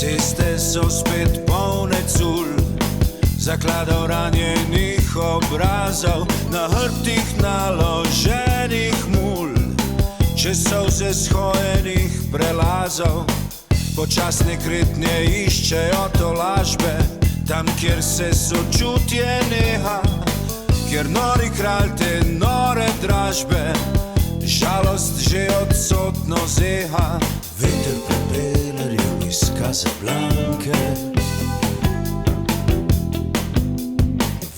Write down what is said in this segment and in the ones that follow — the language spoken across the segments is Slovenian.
Ceste so spet polne cul, zakladov ranjenih obrazov, na hrbtih naloženih mul, čez solze shojenih prelazov. Počasne kretnje iščejo tolažbe, tam, kjer se sočutje neha, kjer nori kralj te nore dražbe, žalost že odsotno zeha. Veter propelerjev iz Casablanke,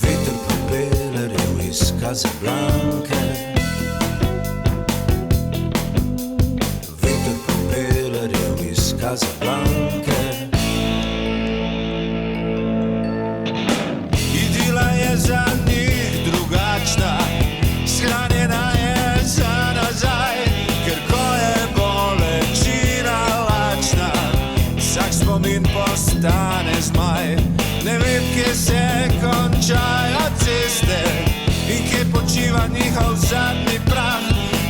veter propelerjev iz Casablanke, veter propelerjev iz Casablanke. Idila je za njih drugačna, shranjena je za nazaj, ker ko je bolečina lačna, vsak spomin postane zmaj. Ne vem, kje se končajo ceste in kje počiva njihov zadnji prah,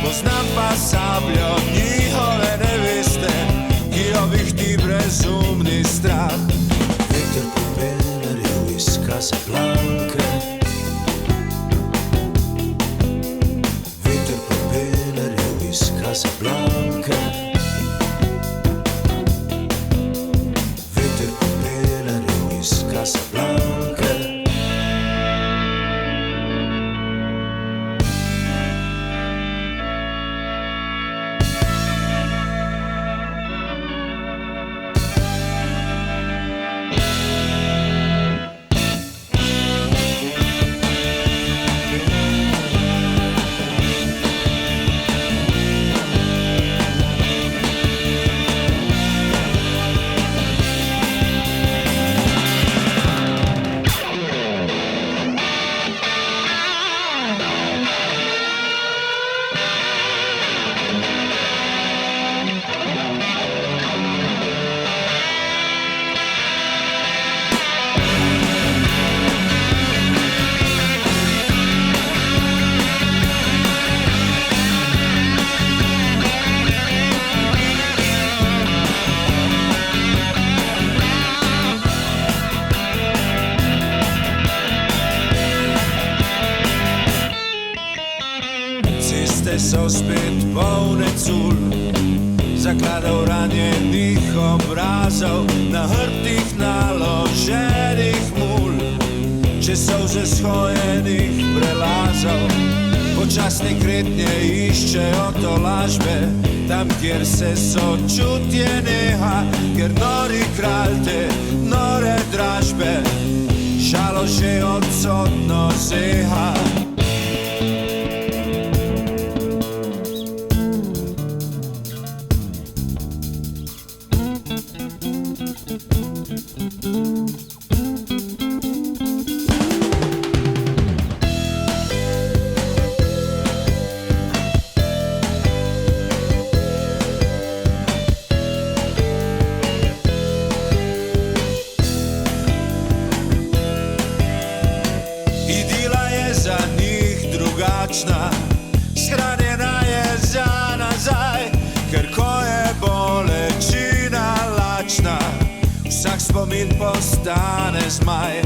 poznam pa sabljo njihove neveste, ki jo vihti brezumni strah. Veter propelerjev iz Casablanke, veter propelerjev iz Casablanke, veter propelerjev iz Casablanke. Ceste so spet polne cul, zakladov ranjenih obrazov, na hrbtih naloženih mul, čez solze shojenih prelazov. Počasne kretnje iščejo tolažbe, tam, kjer se sočutje neha, ker nori kralj te nore dražbe, žalost že odsotno zeha. Za njih drugačna, shranjena je za nazaj, ker ko je bolečina lačna, vsak spomin postane zmaj.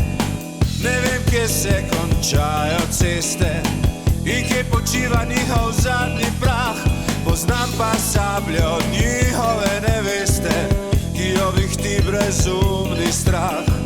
Ne vem, kje se končajo ceste in kje počiva njihov zadnji prah, poznam pa sabljo njihove neveste, ki jo vihti brezumni strah.